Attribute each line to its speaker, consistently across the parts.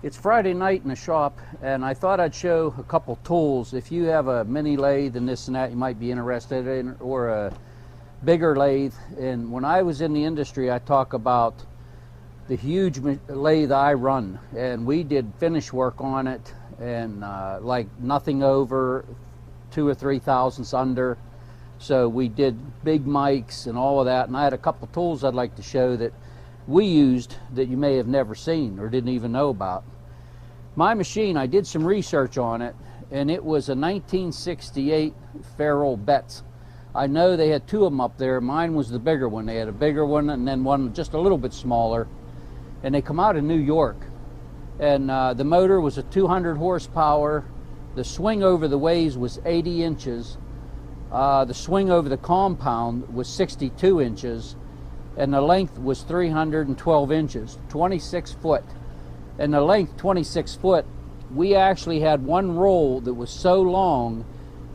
Speaker 1: It's Friday night in the shop, and I thought I'd show a couple tools. If you have a mini lathe and this and that you might be interested in, or a bigger lathe. And when I was in the industry, I talk about the huge lathe I run, and we did finish work on it, and like nothing over 2 or 3 thousandths under. So we did big mics and all of that, and I had a couple tools I'd like to show that we used that you may have never seen or didn't even know about. My machine, I did some research on it, and it was a 1968 Ferrell Betts. I know they had 2 of them up there. Mine was the bigger one. They had a bigger one and then one just a little bit smaller, and they come out of New York. And the motor was a 200 horsepower. The swing over the ways was 80 inches. The swing over the compound was 62 inches. And the length was 312 inches, 26 foot. And the length, 26 foot, we actually had one roll that was so long,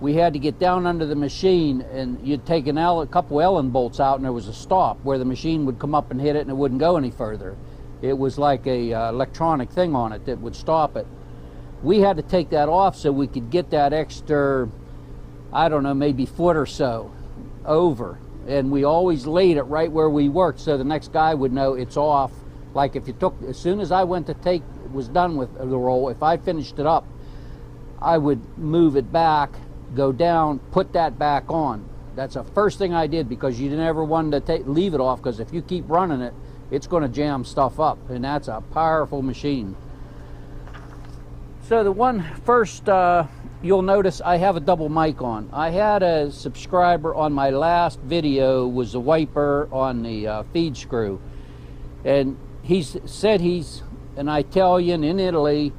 Speaker 1: we had to get down under the machine, and you'd take a couple Allen bolts out, and there was a stop where the machine would come up and hit it, and it wouldn't go any further. It was like a electronic thing on it that would stop it. We had to take that off so we could get that extra, I don't know, maybe foot or so over. And we always laid it right where we worked so the next guy would know it's off. Like if you took, as soon as I went to was done with the roll, if I finished it up, I would move it back, go down, put that back on. That's the first thing I did, because you never wanted to leave it off, because if you keep running it, it's going to jam stuff up, and that's a powerful machine. So the one first, you'll notice I have a double mic on. I had a subscriber on my last video was a wiper on the feed screw, and he said an Italian in Italy.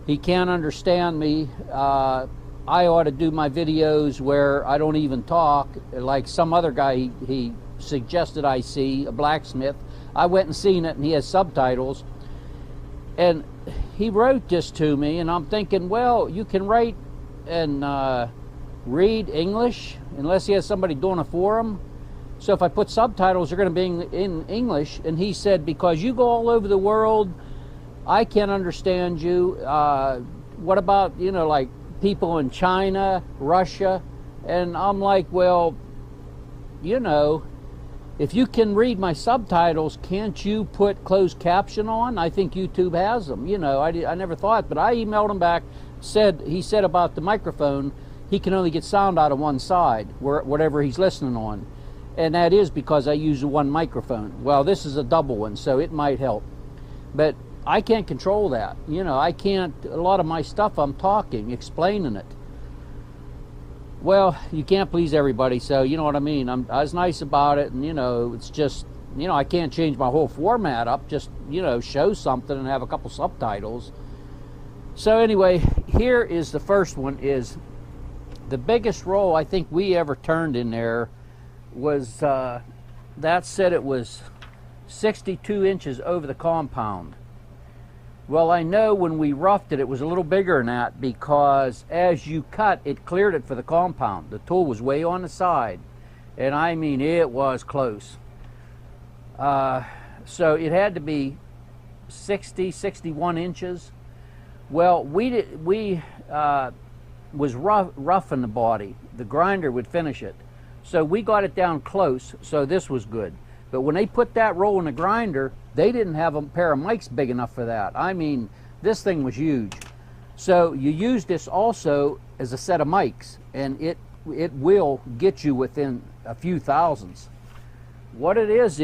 Speaker 1: He can't understand me. I ought to do my videos where I don't even talk, like some other guy he suggested I see, a blacksmith. I went and seen it, and he has subtitles, and he wrote this to me, and I'm thinking, well, you can write and read English unless he has somebody doing it for him. So if I put subtitles, they're going to be in English. And he said, because you go all over the world, I can't understand you. What about, you know, like people in China, Russia? And I'm like, well, you know, if you can read my subtitles, can't you put closed caption on? I think YouTube has them. You know, I never thought, but I emailed him back. He said about the microphone, he can only get sound out of one side, whatever he's listening on. And that is because I use one microphone. Well, this is a double one, so it might help. But I can't control that. You know, I can't, a lot of my stuff I'm talking, explaining it. Well, you can't please everybody, so you know what I mean. I was nice about it, and you know, it's just, you know, I can't change my whole format up, just, you know, show something and have a couple subtitles. So anyway, here is the first one. Is the biggest roll I think we ever turned in there was, that said it was 62 inches over the compound. Well, I know when we roughed it, it was a little bigger than that, because as you cut, it cleared it for the compound. The tool was way on the side, and I mean, it was close. So it had to be 60, 61 inches. Well, we was roughing the body. The grinder would finish it. So we got it down close, so this was good. But when they put that roll in the grinder, they didn't have a pair of mics big enough for that. I mean, this thing was huge. So you use this also as a set of mics, and it will get you within a few thousandths. What it is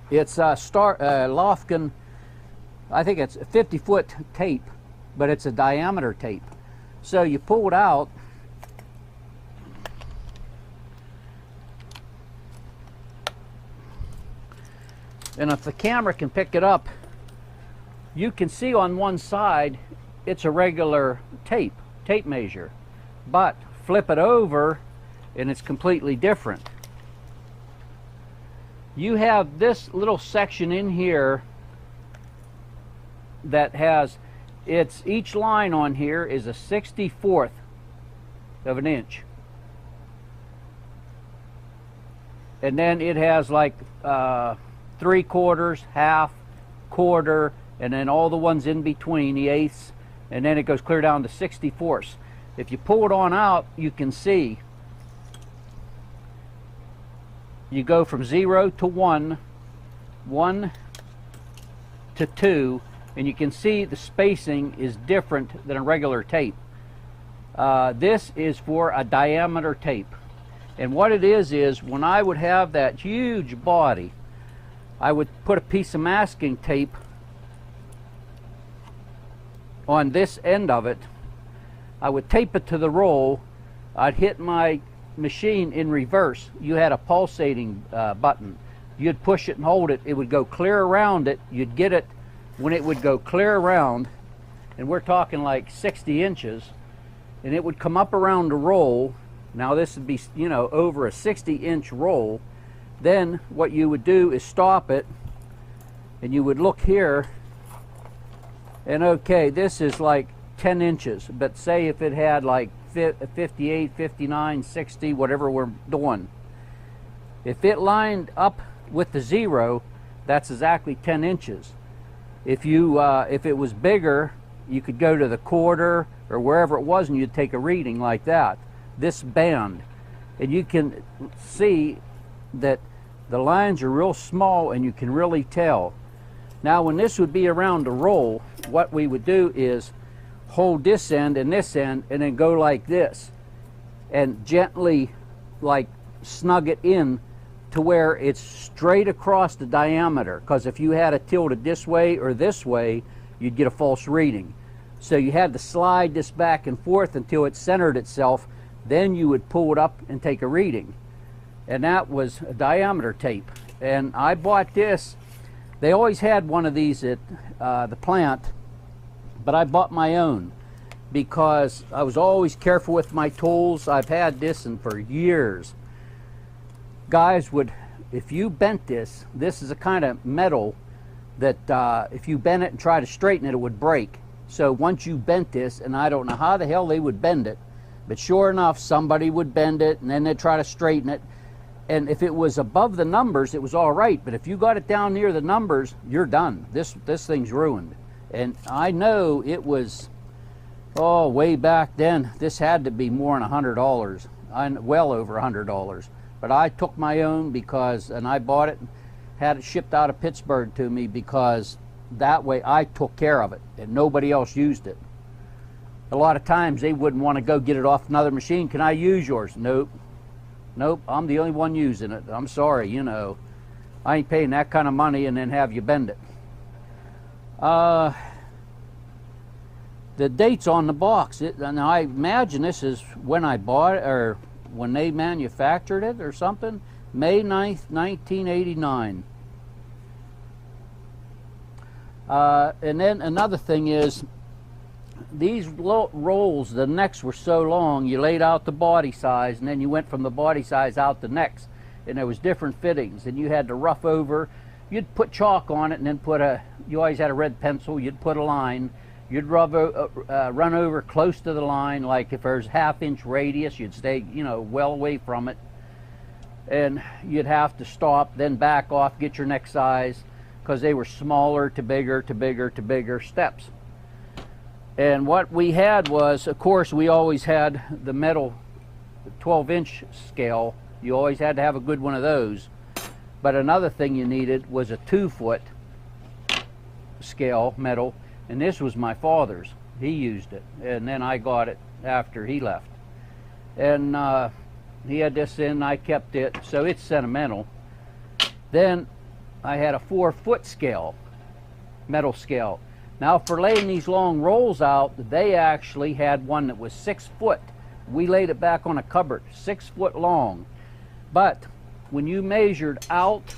Speaker 1: it's a Lofkin, I think it's a 50-foot tape, but it's a diameter tape. So you pull it out, and if the camera can pick it up, you can see on one side it's a regular tape measure, but flip it over and it's completely different. You have this little section in here that has, each line on here is a 64th of an inch. And then it has like 3/4, half, quarter, and then all the ones in between, the eighths, and then it goes clear down to 64ths. If you pull it on out, you can see you go from 0 to 1, 1 to 2, and you can see the spacing is different than a regular tape. This is for a diameter tape. And what it is when I would have that huge body, I would put a piece of masking tape on this end of it. I would tape it to the roll. I'd hit my machine in reverse. You had a pulsating button. You'd push it and hold it. It would go clear around it. You'd get it when it would go clear around, and we're talking like 60 inches, and it would come up around the roll. Now this would be, you know, over a 60-inch roll. Then what you would do is stop it, and you would look here, and okay, this is like 10 inches, but say if it had like 58, 59, 60, whatever we're doing, if it lined up with the 0, that's exactly 10 inches. If it was bigger, you could go to the quarter or wherever it was, and you'd take a reading like that, this band, and you can see that the lines are real small, and you can really tell. Now when this would be around the roll, what we would do is hold this end and then go like this, and gently like snug it in to where it's straight across the diameter, because if you had it tilted this way or this way, you'd get a false reading. So you had to slide this back and forth until it centered itself, then you would pull it up and take a reading. And that was a diameter tape. And I bought this. They always had one of these at the plant, but I bought my own because I was always careful with my tools. I've had this for years. Guys would, if you bent this is a kind of metal that if you bent it and try to straighten it, it would break. So once you bent this, and I don't know how the hell they would bend it, but sure enough, somebody would bend it, and then they'd try to straighten it. And if it was above the numbers, it was all right. But if you got it down near the numbers, you're done. This thing's ruined. And I know it was, oh, way back then, this had to be more than $100. Well over $100. But I took my own because, and I bought it, had it shipped out of Pittsburgh to me, because that way I took care of it and nobody else used it. A lot of times they wouldn't want to go get it off another machine. Can I use yours? Nope. Nope, I'm the only one using it. I'm sorry, you know. I ain't paying that kind of money and then have you bend it. The date's on the box. Now I imagine this is when I bought it, or when they manufactured it or something. May 9th, 1989. And then another thing is, these rolls, the necks were so long, you laid out the body size, and then you went from the body size out the necks, and there was different fittings, and you had to rough over. You'd put chalk on it, and then you always had a red pencil, you'd put a line, you'd run over close to the line, like if there's half-inch radius, you'd stay, you know, well away from it, and you'd have to stop, then back off, get your neck size, because they were smaller to bigger to bigger to bigger steps. And what we had was, of course, we always had the metal 12-inch scale. You always had to have a good one of those. But another thing you needed was a 2-foot scale, metal, and this was my father's. He used it, and then I got it after he left. And he had this in, I kept it, so it's sentimental. Then I had a 4-foot scale, metal scale. Now for laying these long rolls out, they actually had one that was 6 foot. We laid it back on a cupboard, 6 foot long. But when you measured out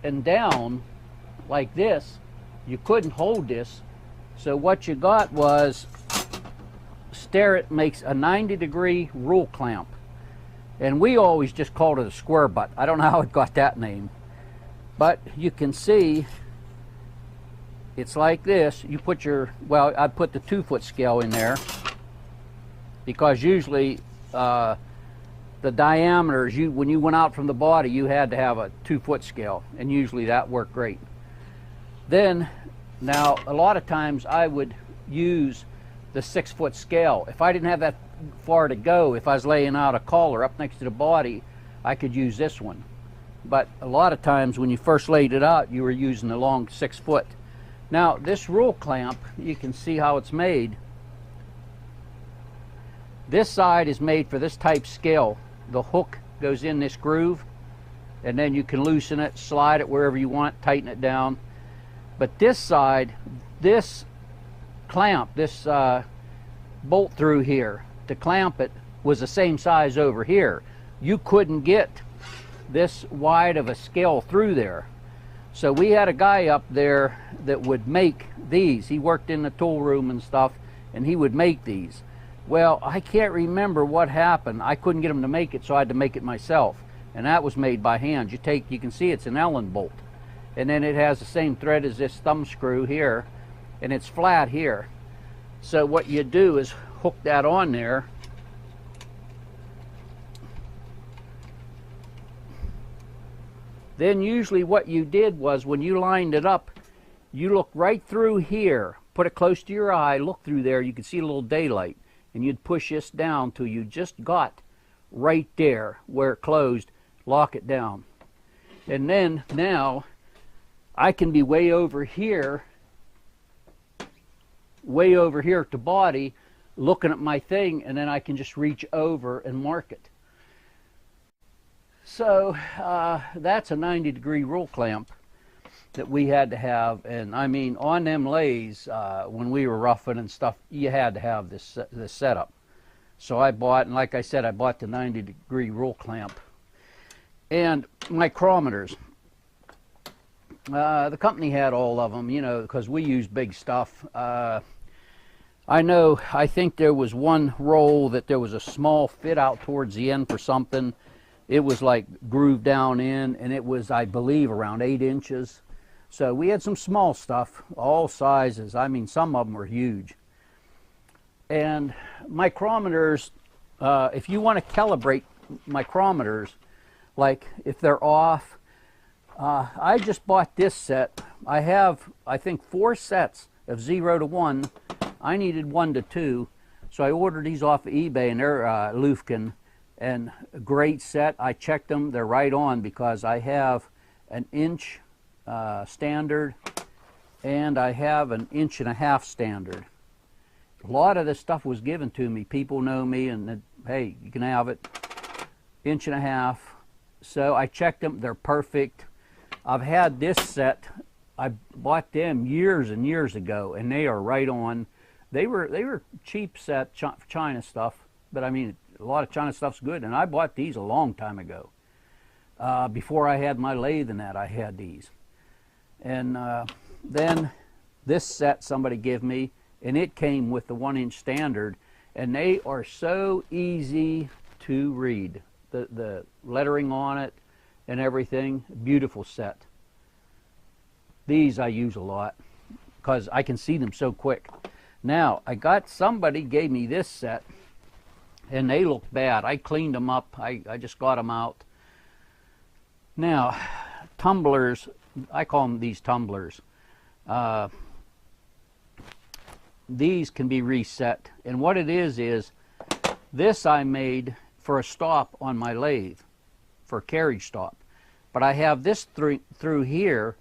Speaker 1: and down like this, you couldn't hold this. So what you got was, Starrett makes a 90-degree rule clamp. And we always just called it a square butt. I don't know how it got that name. But you can see, it's like this. You put your, well, I'd put the 2-foot scale in there, because usually the diameters, when you went out from the body, you had to have a 2-foot scale, and usually that worked great. Then Now, a lot of times I would use the 6-foot scale. If I didn't have that far to go, if I was laying out a collar up next to the body, I could use this one. But a lot of times when you first laid it out, you were using the long 6-foot. Now, this rule clamp, you can see how it's made. This side is made for this type scale. The hook goes in this groove, and then you can loosen it, slide it wherever you want, tighten it down. But this side, this clamp, this bolt through here to clamp it was the same size over here. You couldn't get this wide of a scale through there. So we had a guy up there that would make these. He worked in the tool room and stuff, and he would make these. Well, I can't remember what happened. I couldn't get him to make it, so I had to make it myself. And that was made by hand. You can see it's an Allen bolt. And then it has the same thread as this thumb screw here, and it's flat here. So what you do is hook that on there. Then usually what you did was when you lined it up, you look right through here, put it close to your eye, look through there, you can see a little daylight, and you'd push this down till you just got right there where it closed, lock it down. And then now I can be way over here at the body, looking at my thing, and then I can just reach over and mark it. So that's a 90-degree roll clamp that we had to have. And I mean, on them lathes, when we were roughing and stuff, you had to have this setup. So I bought, and like I said, I bought the 90-degree roll clamp. And micrometers. The company had all of them, you know, because we use big stuff. I think there was one roll that there was a small fit out towards the end for something. It was like grooved down in, and it was, I believe, around 8 inches. So we had some small stuff, all sizes. I mean, some of them were huge. And micrometers, if you want to calibrate micrometers, like if they're off, I just bought this set. I have, I think, 4 sets of 0 to 1. I needed 1 to 2, so I ordered these off of eBay, and they're Lufkin, and a great set. I checked them; they're right on, because I have an inch standard, and I have an 1.5 inch standard. A lot of this stuff was given to me. People know me, and hey, you can have it. 1.5 inches. So I checked them; they're perfect. I've had this set. I bought them years and years ago, and they are right on. They were cheap set China stuff, but I mean, a lot of China stuff's good. And I bought these a long time ago. Before I had my lathe and that, I had these. And then this set somebody gave me, and it came with the 1 inch standard, and they are so easy to read. The lettering on it and everything, beautiful set. These I use a lot because I can see them so quick. Now, somebody gave me this set, and they looked bad. I cleaned them up. I just got them out. Now, tumblers, I call them these tumblers. These can be reset. And what it is this I made for a stop on my lathe, for a carriage stop. But I have this through here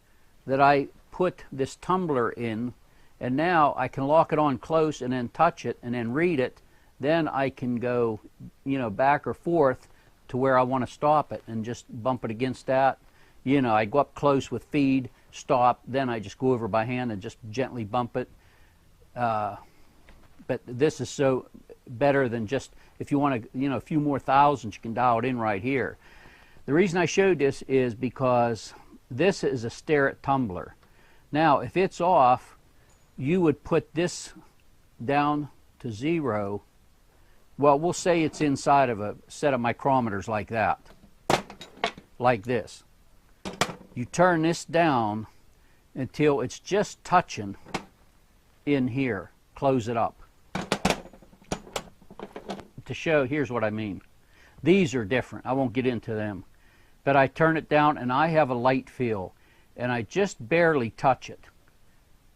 Speaker 1: that I put this tumbler in, and now I can lock it on close and then touch it and then read it. Then I can go, you know, back or forth to where I want to stop it and just bump it against that. You know, I go up close with feed, stop, then I just go over by hand and just gently bump it. But this is so better than just, if you want to, you know, a few more thousands, you can dial it in right here. The reason I showed this is because this is a Starrett tumbler. Now, if it's off, you would put this down to 0. Well, we'll say it's inside of a set of micrometers like that, like this. You turn this down until it's just touching in here. Close it up. To show, here's what I mean. These are different. I won't get into them. But I turn it down, and I have a light feel, and I just barely touch it.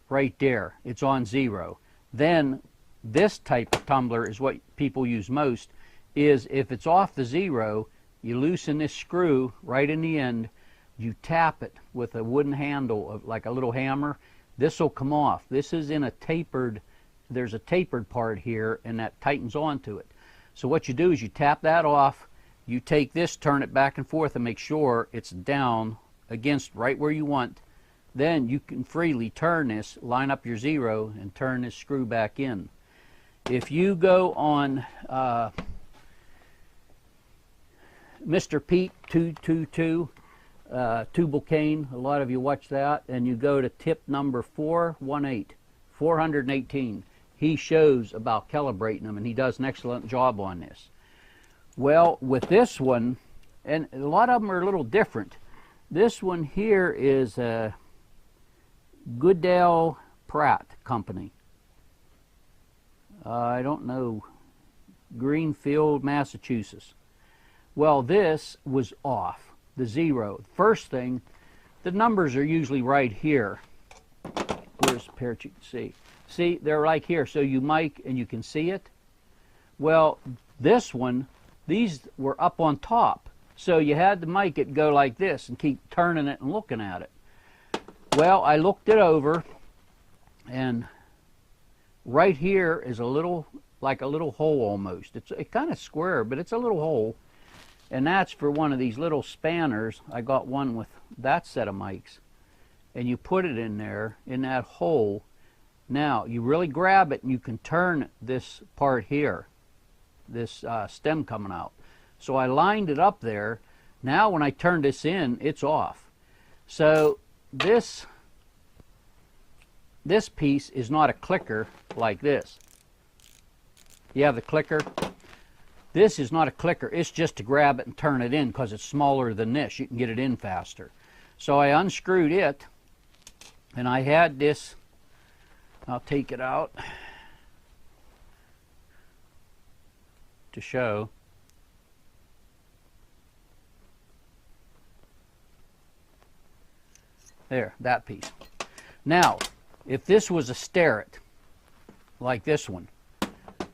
Speaker 1: right there. It's on 0. Then this type of tumbler is what people use most, is if it's off the 0, you loosen this screw right in the end, you tap it with a wooden handle, like a little hammer. This will come off. This is in a tapered, there's a tapered part here, and that tightens onto it. So what you do is you tap that off, you take this, turn it back and forth, and make sure it's down against right where you want. Then you can freely turn this, line up your 0, and turn this screw back in. If you go on Mr. Pete 222, tubal cane, a lot of you watch that, and you go to tip number 418, he shows about calibrating them, and he does an excellent job on this. Well, with this one, and a lot of them are a little different. This one here is a Goodale Pratt company. I don't know, Greenfield, Massachusetts. Well, this was off, the 0. First thing, the numbers are usually right here. Where's the pair you can see? See, they're right here, so you mic and you can see it. Well, this one, these were up on top, so you had to mic it go like this and keep turning it and looking at it. Well, I looked it over, and right here is a little, like a little hole almost. It's kind of square, but it's a little hole, and that's for one of these little spanners. I got one with that set of mics, and you put it in there, in that hole. Now, you really grab it, and you can turn this part here, this stem coming out. So I lined it up there. Now when I turn this in, it's off. So this piece is not a clicker like this. You have the clicker. This is not a clicker. It's just to grab it and turn it in because it's smaller than this. You can get it in faster. So I unscrewed it, and I had this. I'll take it out to show. There, that piece. Now, if this was a Starrett, like this one,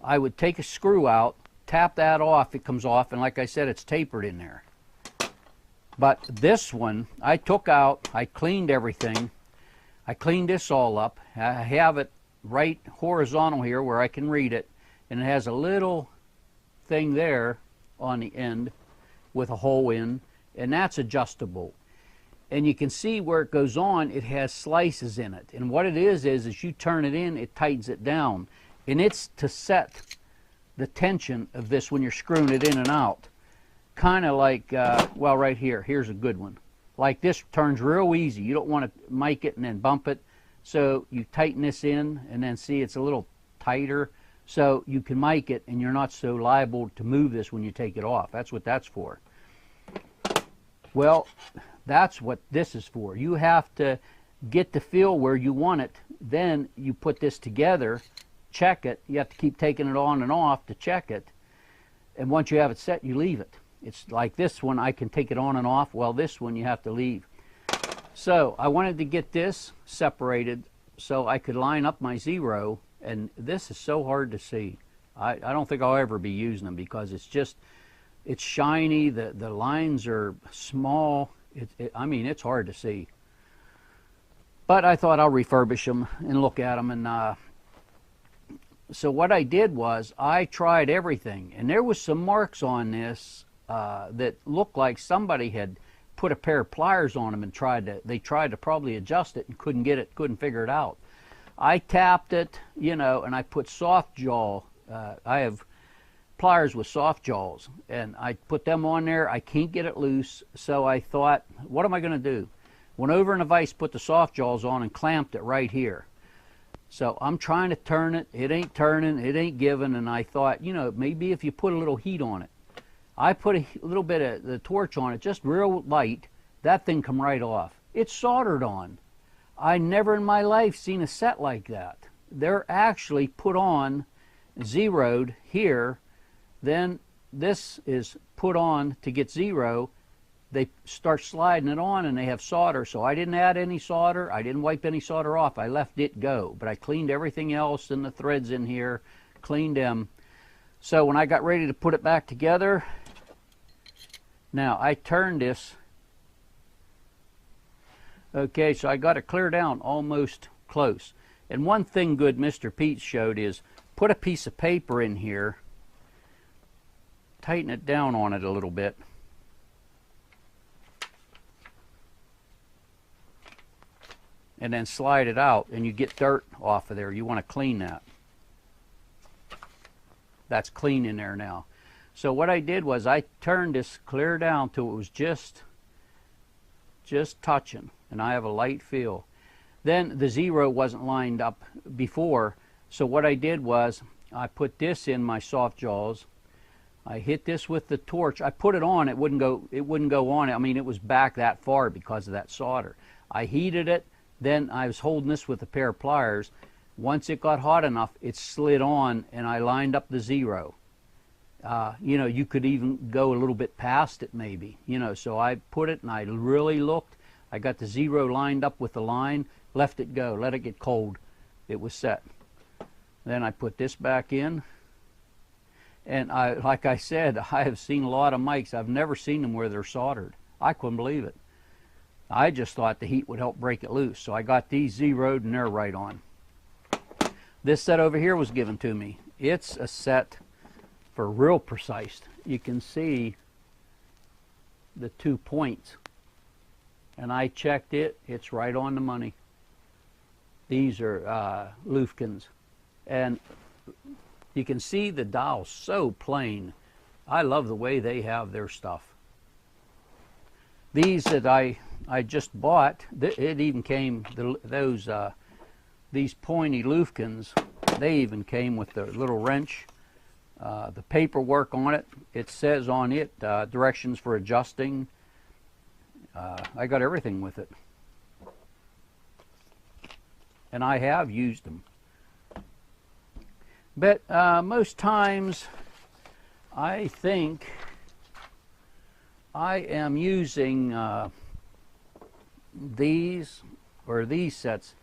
Speaker 1: I would take a screw out, tap that off, it comes off, and like I said, it's tapered in there. But this one, I took out, I cleaned everything, I cleaned this all up. I have it right horizontal here where I can read it, and it has a little thing there on the end with a hole in, and that's adjustable. And you can see where it goes on, it has slices in it. And what it is as you turn it in, it tightens it down. And it's to set the tension of this when you're screwing it in and out. Kind of like, well, right here, here's a good one. Like this turns real easy. You don't want to mic it and then bump it. So you tighten this in, and then see it's a little tighter. So you can mic it, and you're not so liable to move this when you take it off. That's what that's for. Well, that's what this is for. You have to get the feel where you want it. Then you put this together, check it. You have to keep taking it on and off to check it. And once you have it set, you leave it. It's like this one, I can take it on and off. Well, this one you have to leave. So I wanted to get this separated so I could line up my 0. And this is so hard to see. I don't think I'll ever be using them because it's just, it's shiny. The lines are small. I mean, it's hard to see. But I thought I'll refurbish them and look at them. And so what I did was I tried everything. And there was some marks on this that looked like somebody had put a pair of pliers on them and they tried to probably adjust it and couldn't figure it out. I tapped it, you know, and I put soft jaw. I have pliers with soft jaws, and I put them on there. I can't get it loose, so I thought, what am I going to do? Went over in a vise, put the soft jaws on, and clamped it right here. So I'm trying to turn it. It ain't turning. It ain't giving. And I thought, you know, maybe if you put a little heat on it. I put a little bit of the torch on it, just real light. That thing come right off. It's soldered on. I never in my life seen a set like that. They're actually put on, zeroed here. Then this is put on to get 0, they start sliding it on and they have solder. So I didn't add any solder. I didn't wipe any solder off. I left it go. But I cleaned everything else and the threads in here, cleaned them. So when I got ready to put it back together, now I turned this. Okay, so I got it clear down almost close. And one thing good Mr. Pete showed is put a piece of paper in here, tighten it down on it a little bit. And then slide it out and you get dirt off of there. You want to clean that. That's clean in there now. So what I did was I turned this clear down till it was just touching, and I have a light feel. Then the zero wasn't lined up before, so what I did was I put this in my soft jaws. I hit this with the torch. I put it on, it wouldn't go on. I mean, it was back that far because of that solder. I heated it, then I was holding this with a pair of pliers. Once it got hot enough, it slid on, and I lined up the zero. You know, you could even go a little bit past it maybe, you know, so I put it and I really looked. I got the zero lined up with the line, left it go, let it get cold. It was set. Then I put this back in, and like I said, I have seen a lot of mics. I've never seen them where they're soldered. I couldn't believe it. I just thought the heat would help break it loose. So I got these zeroed and they're right on. This set over here was given to me. It's a set for real precise. You can see the 2 points. And I checked it. It's right on the money. These are Lufkins. And you can see the dial so plain. I love the way they have their stuff. These that I just bought, it even came, these pointy Lufkins, they even came with the little wrench. The paperwork on it, it says on it directions for adjusting. I got everything with it. And I have used them. But most times I think I am using these sets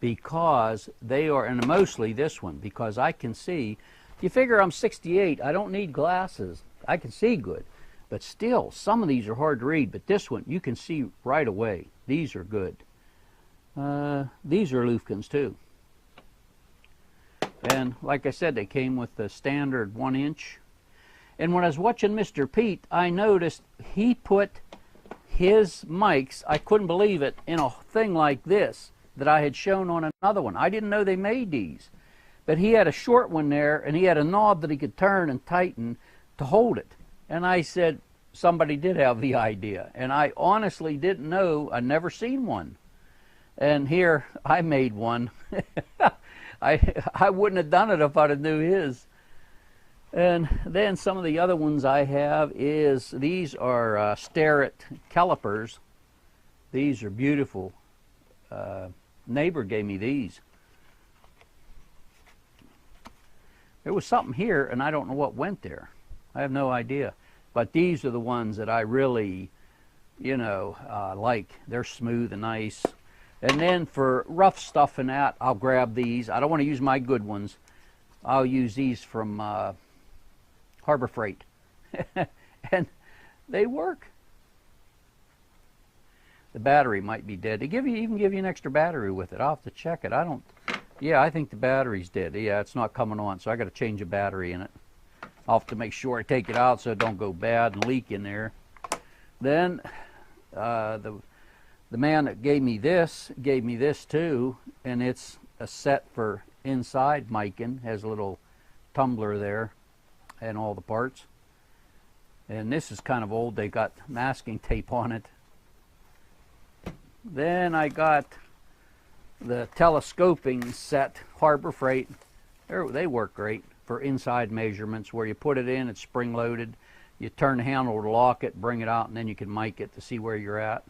Speaker 1: because they are, and mostly this one, because I can see. You figure I'm 68, I don't need glasses. I can see good. But still, some of these are hard to read, but this one, you can see right away. These are good. These are Lufkins too. And like I said, they came with the standard 1 inch. And when I was watching Mr. Pete, I noticed he put his mics, I couldn't believe it, in a thing like this that I had shown on another one. I didn't know they made these. But he had a short one there, and he had a knob that he could turn and tighten to hold it. And I said, somebody did have the idea. And I honestly didn't know. I'd never seen one. And here, I made one. I wouldn't have done it if I'd have knew his. And then some of the other ones I have is, these are Starrett calipers. These are beautiful. Neighbor gave me these. There was something here, and I don't know what went there. I have no idea. But these are the ones that I really, you know, like. They're smooth and nice. And then for rough stuff and that, I'll grab these. I don't want to use my good ones. I'll use these from Harbor Freight. And they work. The battery might be dead. They even give you an extra battery with it. I'll have to check it. Yeah, I think the battery's dead. Yeah, it's not coming on, so I got to change a battery in it. I'll have to make sure I take it out so it don't go bad and leak in there. Then the man that gave me this too, and it's a set for inside micing. Has a little tumbler there and all the parts. And this is kind of old. They got masking tape on it. Then I got the telescoping set, Harbor Freight. They work great for inside measurements, where you put it in, it's spring loaded. You turn the handle to lock it, bring it out, and then you can mic it to see where you're at.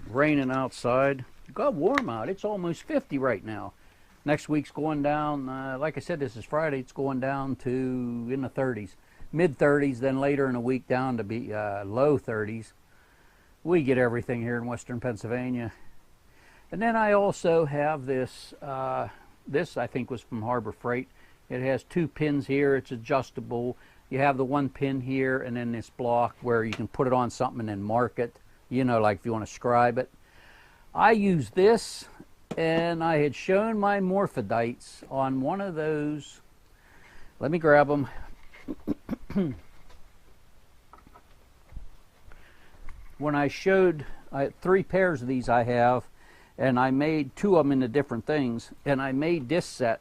Speaker 1: Raining outside. It got warm out. It's almost 50 right now. Next week's going down, like I said, this is Friday, it's going down to in the 30s, mid 30s, then later in the week down to be low 30s. We get everything here in western Pennsylvania. And then I also have this, this I think was from Harbor Freight. It has 2 pins here, it's adjustable. You have the 1 pin here and then this block where you can put it on something and then mark it, you know, like if you want to scribe it. I use this, and I had shown my morphidites on one of those. Let me grab them. When I showed 3 pairs of these I have, and I made 2 of them into different things, and I made this set,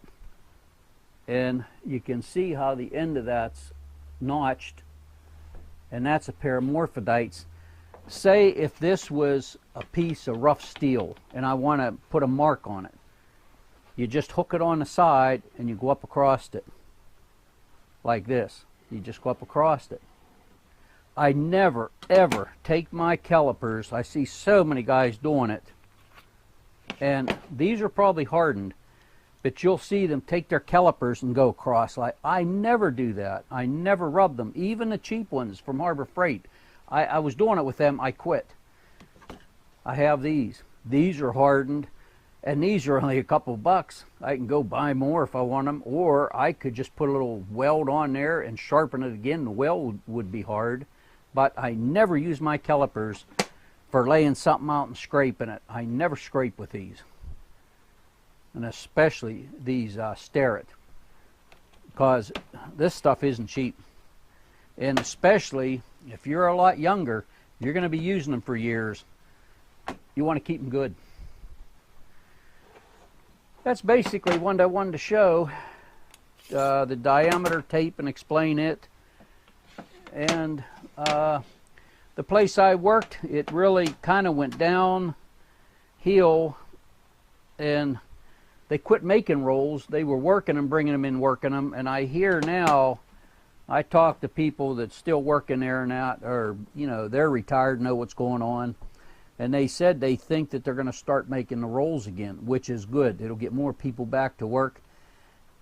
Speaker 1: and you can see how the end of that's notched, and that's a pair of morphidites. Say if this was a piece of rough steel and I want to put a mark on it, you just hook it on the side and you go up across it like this. You just go up across it. I never ever take my calipers. I see so many guys doing it, and these are probably hardened, but you'll see them take their calipers and go across. Like, I never do that. I never rub them, even the cheap ones from Harbor Freight. I was doing it with them, I quit. I have these. These are hardened, and these are only a couple bucks. I can go buy more if I want them, or I could just put a little weld on there and sharpen it again. The weld would be hard, but I never use my calipers for laying something out and scraping it. I never scrape with these, and especially these Starrett, because this stuff isn't cheap. And especially if you're a lot younger, you're going to be using them for years. You want to keep them good. That's basically what I wanted to show, the diameter tape and explain it. And the place I worked, it really kind of went downhill, and they quit making rolls. They were working them, bringing them in, working them, and I hear now, I talk to people that still working there now, or you know, they're retired, know what's going on, and they said they think that they're going to start making the rolls again, which is good. It'll get more people back to work.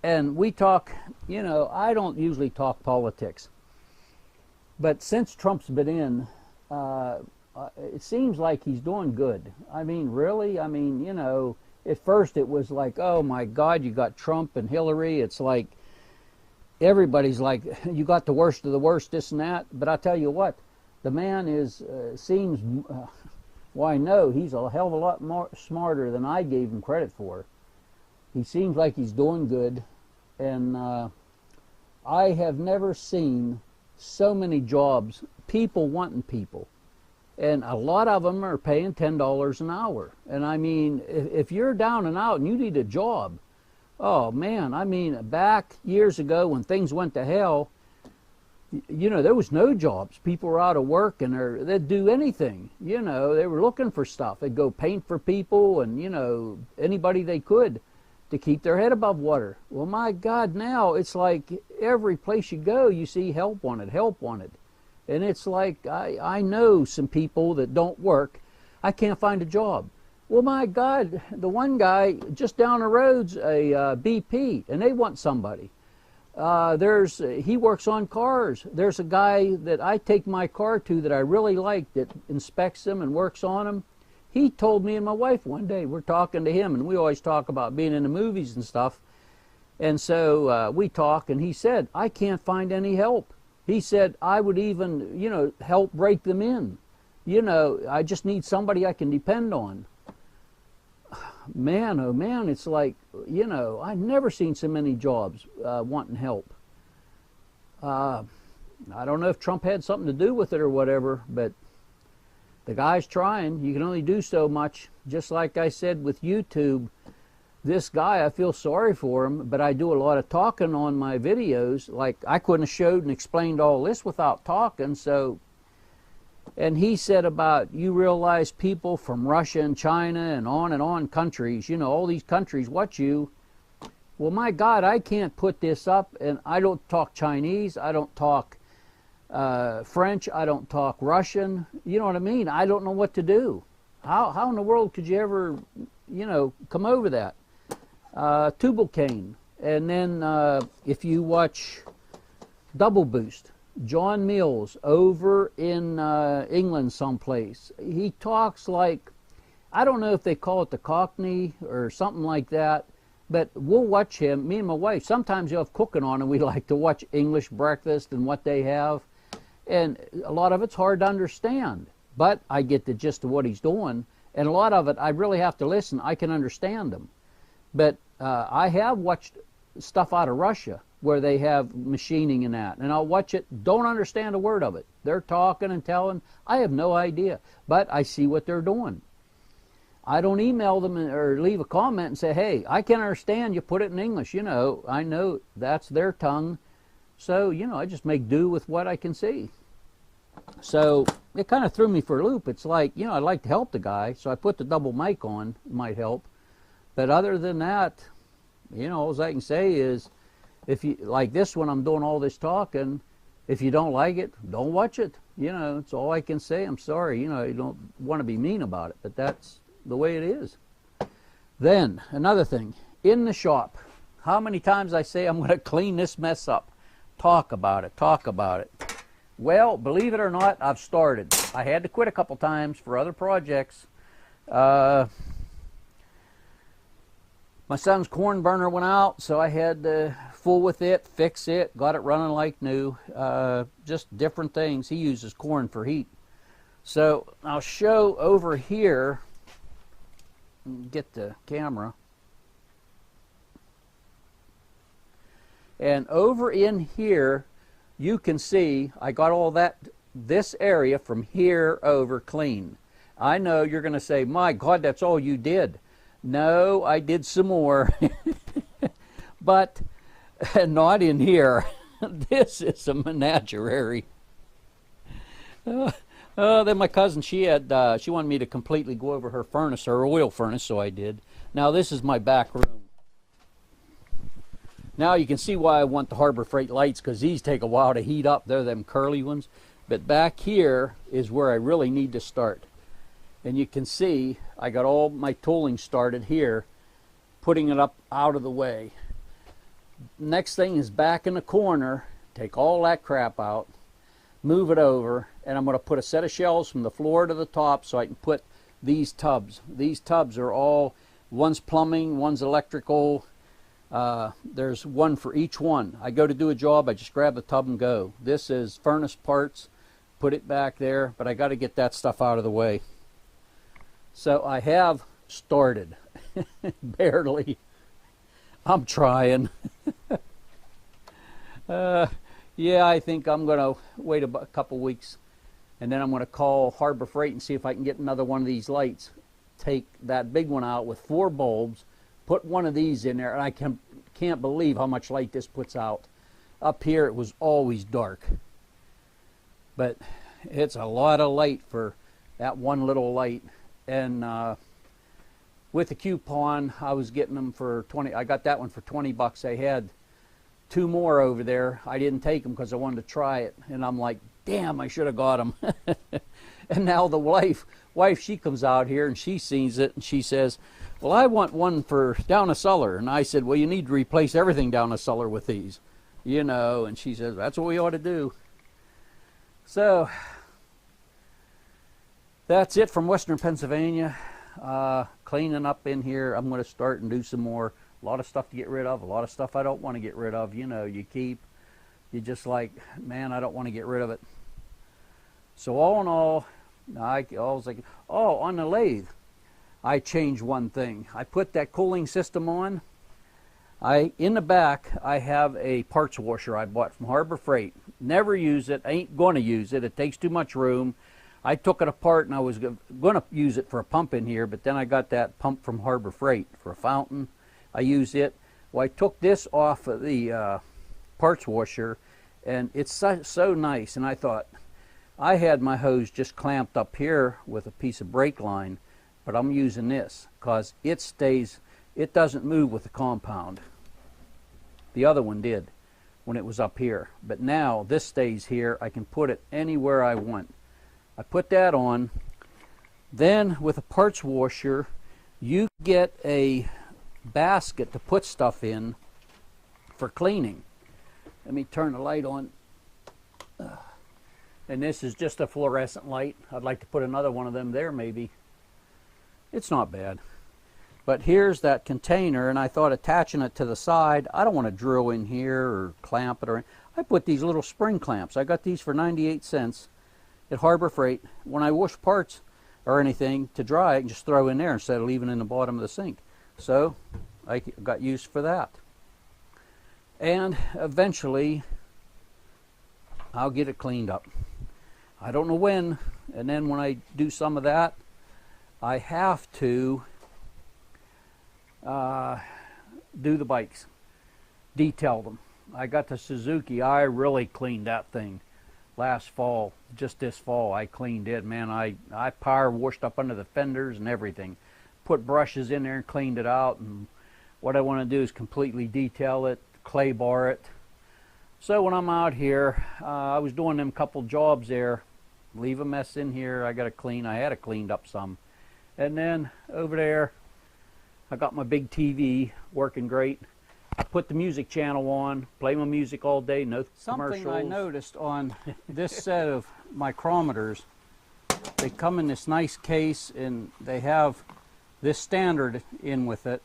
Speaker 1: And we talk, you know, I don't usually talk politics, but since Trump's been in, it seems like he's doing good. I mean, really, I mean, you know, at first it was like, oh my God, you got Trump and Hillary. It's like everybody's like, you got the worst of the worst, this and that. But I tell you what, the man is seems, well, I know he's a hell of a lot more smarter than I gave him credit for. He seems like he's doing good, and I have never seen so many jobs, people wanting people, and a lot of them are paying $10 an hour. And I mean, if you're down and out and you need a job, oh man, I mean, back years ago when things went to hell, you know, there was no jobs. People were out of work, and they'd do anything. You know, they were looking for stuff. They'd go paint for people, and you know, anybody they could to keep their head above water. Well, my God, now it's like every place you go, you see help wanted, help wanted. And it's like, I know some people that don't work. I can't find a job. Well, my God, the one guy just down the road's a BP, and they want somebody. He works on cars. There's a guy that I take my car to that I really like, that inspects them and works on them. He told me and my wife one day, we're talking to him, and we always talk about being in the movies and stuff. And so we talk, and he said, I can't find any help. He said, I would even, you know, help break them in. You know, I just need somebody I can depend on. Man, oh man, it's like, you know, I've never seen so many jobs wanting help. I don't know if Trump had something to do with it or whatever, but the guy's trying. You can only do so much. Just like I said with YouTube, this guy, I feel sorry for him, but I do a lot of talking on my videos. Like, I couldn't have showed and explained all this without talking, so... And he said about, you realize people from Russia and China and on countries, you know, all these countries watch you. Well, my God, I can't put this up, and I don't talk Chinese, I don't talk French, I don't talk Russian. You know what I mean? I don't know what to do. How in the world could you ever, you know, come over that? tubal cane. And then if you watch Double Boost, John Mills over in England someplace, he talks like, I don't know if they call it the Cockney or something like that, but we'll watch him, me and my wife, sometimes he'll have cooking on and we like to watch English breakfast and what they have. And a lot of it's hard to understand, but I get the gist of what he's doing. And a lot of it, I really have to listen. I can understand them. But I have watched stuff out of Russia where they have machining and that. And I'll watch it, don't understand a word of it. They're talking and telling. I have no idea. But I see what they're doing. I don't email them or leave a comment and say, hey, I can't understand you, put it in English. You know, I know that's their tongue. So, you know, I just make do with what I can see. So it kind of threw me for a loop. It's like, you know, I'd like to help the guy, so I put the double mic on, might help. But other than that, you know, all I can say is, if you like this one, I'm doing all this talking. If you don't like it, don't watch it. You know, it's all I can say. I'm sorry. You know, you don't want to be mean about it, but that's the way it is. Then, another thing, in the shop, how many times I say I'm going to clean this mess up? Talk about it, talk about it. Well, believe it or not, I've started. I had to quit a couple times for other projects. My son's corn burner went out, so I had to fool with it, fix it, got it running like new. Just different things. He uses corn for heat. So I'll show over here, get the camera. And over in here, you can see I got all that, this area from here over clean. I know you're going to say, my God, that's all you did. No, I did some more. But not in here. This is a menagerie. Then my cousin, she wanted me to completely go over her furnace, her oil furnace, so I did. Now this is my back room. Now you can see why I want the Harbor Freight lights, because these take a while to heat up. They're them curly ones. But back here is where I really need to start. And you can see I got all my tooling started here, putting it up out of the way. Next thing is back in the corner, take all that crap out, move it over, and I'm going to put a set of shelves from the floor to the top so I can put these tubs. These tubs are all, one's plumbing, one's electrical. There's one for each one. I go to do a job, I just grab the tub and go. This is furnace parts, put it back there, but I got to get that stuff out of the way. So I have started, barely. I'm trying. Yeah, I think I'm going to wait a couple weeks, and then I'm going to call Harbor Freight and see if I can get another one of these lights. Take that big one out with 4 bulbs, put one of these in there, and I can't believe how much light this puts out. Up here it was always dark, but it's a lot of light for that one little light. And with the coupon, I was getting them for 20. I got that one for 20 bucks. I had 2 more over there. I didn't take them because I wanted to try it, and I'm like, damn, I should have got them. And now the wife, she comes out here and she sees it and she says, well, I want one for down a cellar. And I said, well, you need to replace everything down a cellar with these, you know. And she says, that's what we ought to do. So that's it from Western Pennsylvania. Cleaning up in here. I'm going to start and do some more. A lot of stuff to get rid of, a lot of stuff I don't want to get rid of. You know, you just like, man, I don't want to get rid of it. So all in all, I was like, oh, on the lathe, I changed one thing. I put that cooling system on. In the back, I have a parts washer I bought from Harbor Freight. Never use it, ain't going to use it. It takes too much room. I took it apart and I was going to use it for a pump in here, but then I got that pump from Harbor Freight for a fountain. I use it. Well, I took this off of the parts washer, and it's so nice. And I thought, I had my hose just clamped up here with a piece of brake line, but I'm using this because it stays, it doesn't move with the compound. The other one did when it was up here, but now this stays here. I can put it anywhere I want. I put that on. Then with a parts washer, you get a basket to put stuff in for cleaning. Let me turn the light on. And this is just a fluorescent light. I'd like to put another one of them there maybe. It's not bad. But here's that container, and I thought attaching it to the side, I don't want to drill in here or clamp it or anything. I put these little spring clamps. I got these for 98 cents at Harbor Freight. When I wash parts or anything to dry, I can just throw in there instead of leaving it in the bottom of the sink. So I got used for that. And eventually I'll get it cleaned up. I don't know when, and then when I do some of that, I have to do the bikes, detail them. I got the Suzuki. I really cleaned that thing last fall. Just this fall I cleaned it, man. I power washed up under the fenders and everything, put brushes in there and cleaned it out. And what I want to do is completely detail it, clay bar it. So when I'm out here, I was doing them couple jobs there, leave a mess in here. I got to clean. I had it cleaned up some. And then over there I got my big TV working great. I put the music channel on, play my music all day, no commercials. Something I noticed on this set of micrometers, they come in this nice case and they have this standard in with it.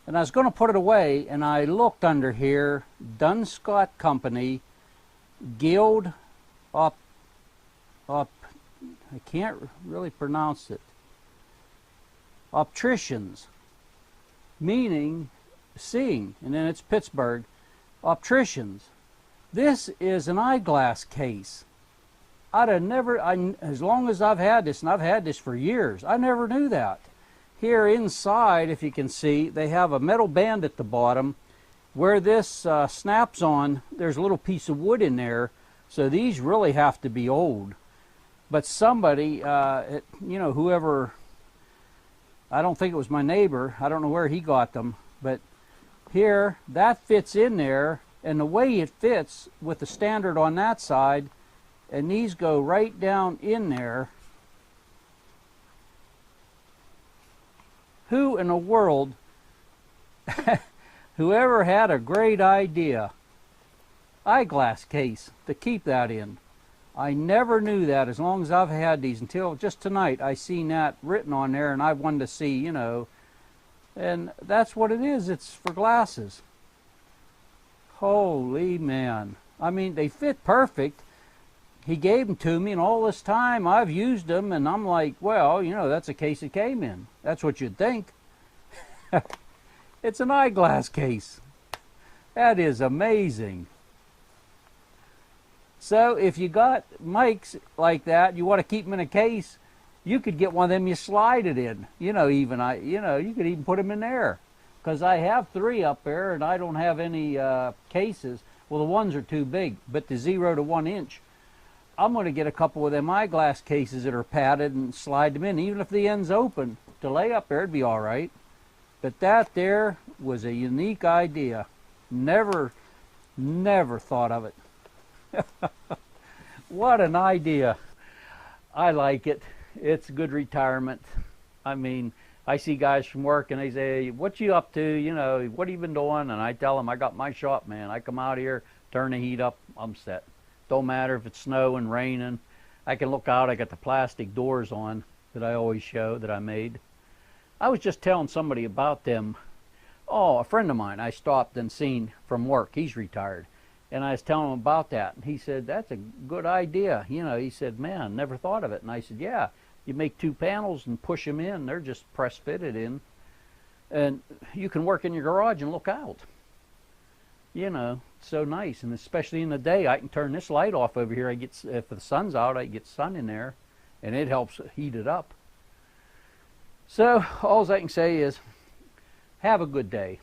Speaker 1: And I was going to put it away, and I looked under here, Dunscott Company, Guild up, I can't really pronounce it, opticians, meaning seeing, and then it's Pittsburgh, opticians. This is an eyeglass case. I'd have never, as long as I've had this, and I've had this for years, I never knew that. Here inside, if you can see, they have a metal band at the bottom. Where this snaps on, there's a little piece of wood in there, so these really have to be old. But somebody, you know, whoever, I don't think it was my neighbor, I don't know where he got them, but here, that fits in there, and the way it fits with the standard on that side, and these go right down in there. Who in the world, whoever had a great idea, eyeglass case to keep that in. I never knew that as long as I've had these until just tonight. I seen that written on there, and I wanted to see, you know, and that's what it is. It's for glasses. Holy man. I mean, they fit perfect. He gave them to me, and all this time I've used them, and I'm like, well, you know, that's a case it came in. That's what you'd think. It's an eyeglass case. That is amazing. So if you got mics like that, you want to keep them in a case, you could get one of them you slide it in. You know, you could even put them in there. Because I have 3 up there, and I don't have any cases. Well, the ones are too big, but the 0 to 1 inch. I'm going to get a couple of them eyeglass cases that are padded and slide them in. Even if the end's open, to lay up there, it'd be all right. But that there was a unique idea. Never thought of it. What an idea. I like it. It's good retirement. I mean, I see guys from work and they say, what you up to? You know, what have you been doing? And I tell them, I got my shop, man. I come out here, turn the heat up, I'm set. Don't matter if it's snowing, raining. I can look out. I got the plastic doors on that I always show that I made. I was just telling somebody about them. Oh, a friend of mine I stopped and seen from work. He's retired. And I was telling him about that. And he said, that's a good idea. You know, he said, man, never thought of it. And I said, yeah, you make 2 panels and push them in. They're just press fitted in. And you can work in your garage and look out. You know, so nice. And especially in the day, I can turn this light off over here. If the sun's out, I get sun in there, and it helps heat it up. So all I can say is, have a good day.